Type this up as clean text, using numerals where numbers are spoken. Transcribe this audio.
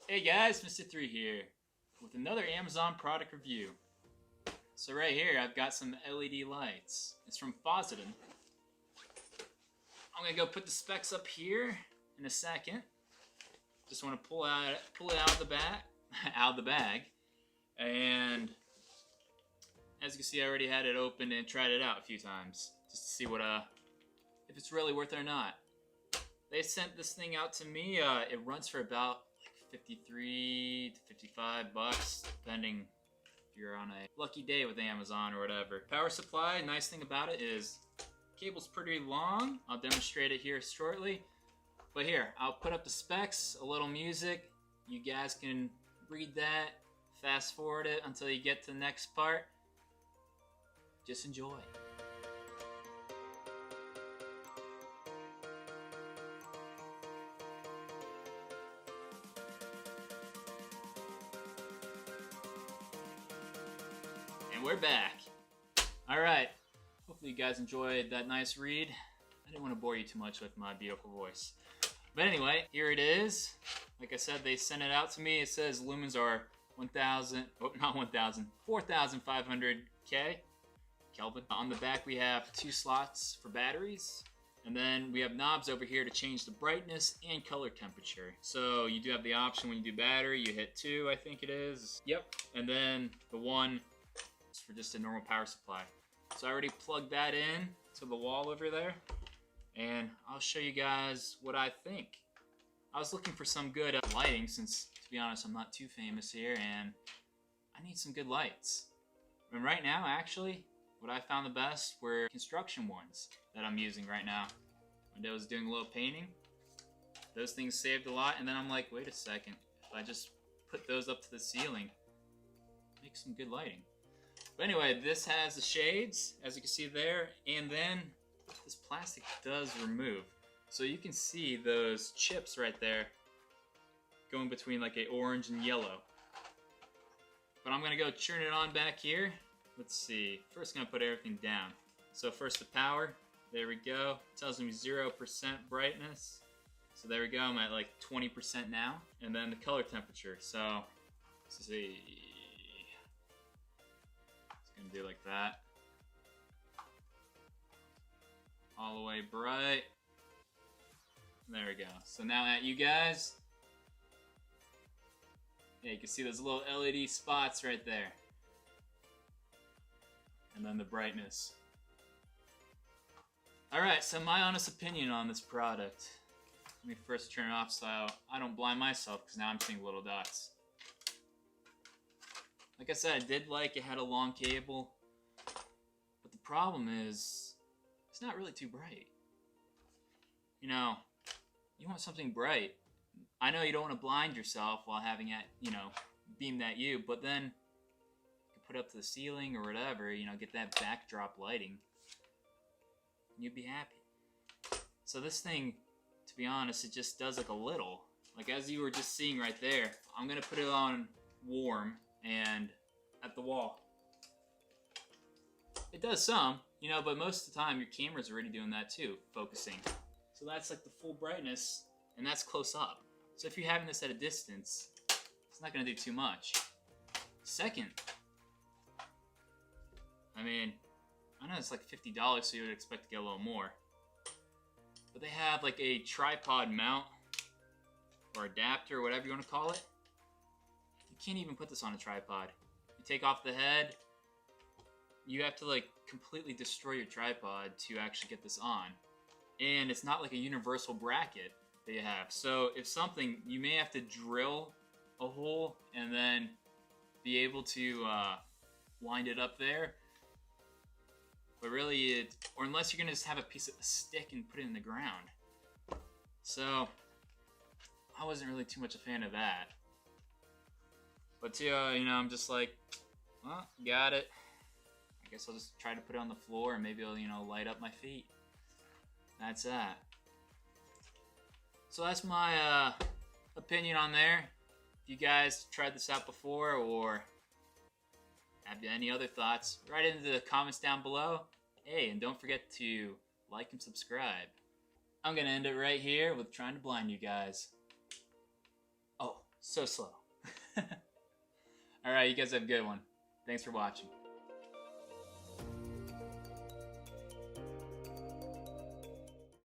Hey guys, Mr.iii here with another Amazon product review. So right here I've got some LED lights. It's from FOSITAN. I'm gonna go put the specs up here in a second. Just want to pull it out of the bag, and as you can see, I already had it opened and tried it out a few times just to see if it's really worth it or not. They sent this thing out to me. It runs for about like $53 to $55, depending if you're on a lucky day with Amazon or whatever. Power supply, nice thing about it is cable's pretty long. I'll demonstrate it here shortly. But here, I'll put up the specs, a little music. You guys can read that, fast forward it until you get to the next part. Just enjoy. And we're back. Alright, hopefully you guys enjoyed that nice read. I didn't want to bore you too much with my beautiful voice. But anyway, here it is. Like I said, they sent it out to me. It says lumens are 4,500K Kelvin. On the back we have 2 slots for batteries. And then we have knobs over here to change the brightness and color temperature. So you do have the option when you do battery, you hit 2, I think it is. Yep. And then the 1 is for just a normal power supply. So I already plugged that in to the wall over there. And I'll show you guys what I think. I was looking for some good lighting since, to be honest, I'm not too famous here and I need some good lights. And right now, actually, what I found the best were construction ones that I'm using right now. When I was doing a little painting, those things saved a lot, and then I'm like, wait a second, if I just put those up to the ceiling, make some good lighting. But anyway, this has the shades, as you can see there, and then this plastic does remove. So you can see those chips right there going between like a orange and yellow. But I'm gonna go turn it on back here. Let's see, first gonna put everything down. So first the power, there we go. It tells me 0% brightness. So there we go, I'm at like 20% now. And then the color temperature, so let's see. It's gonna do like that. All the way bright. There we go. So now at you guys. Yeah, you can see those little LED spots right there. And then the brightness. Alright, so my honest opinion on this product. Let me first turn it off so I don't blind myself, because now I'm seeing little dots. Like I said, I did like it had a long cable. But the problem is, it's not really too bright. You know, you want something bright. I know you don't want to blind yourself while having it, beamed at you, but then you can put it up to the ceiling or whatever, get that backdrop lighting. And you'd be happy. So this thing, to be honest, it just does like a little. Like as you were just seeing right there, I'm going to put it on warm and at the wall. It does some, but most of the time your camera's already doing that too, focusing. So that's like the full brightness, and that's close up. So if you're having this at a distance, it's not going to do too much. Second, I know it's like $50, so you would expect to get a little more. But they have like a tripod mount, or adapter, or whatever you want to call it. You can't even put this on a tripod. You take off the head, you have to like completely destroy your tripod to actually get this on. And it's not like a universal bracket that you have. So if something, you may have to drill a hole and then be able to wind it up there. But really, or unless you're gonna just have a piece of a stick and put it in the ground. So I wasn't really too much a fan of that. But too, I'm just like, well, got it. I guess I'll just try to put it on the floor and maybe it'll, light up my feet. That's that. So that's my opinion on there. If you guys tried this out before or have any other thoughts, write into the comments down below. Hey, and don't forget to like and subscribe. I'm gonna end it right here with trying to blind you guys. Oh, So slow. Alright, you guys have a good one. Thanks for watching.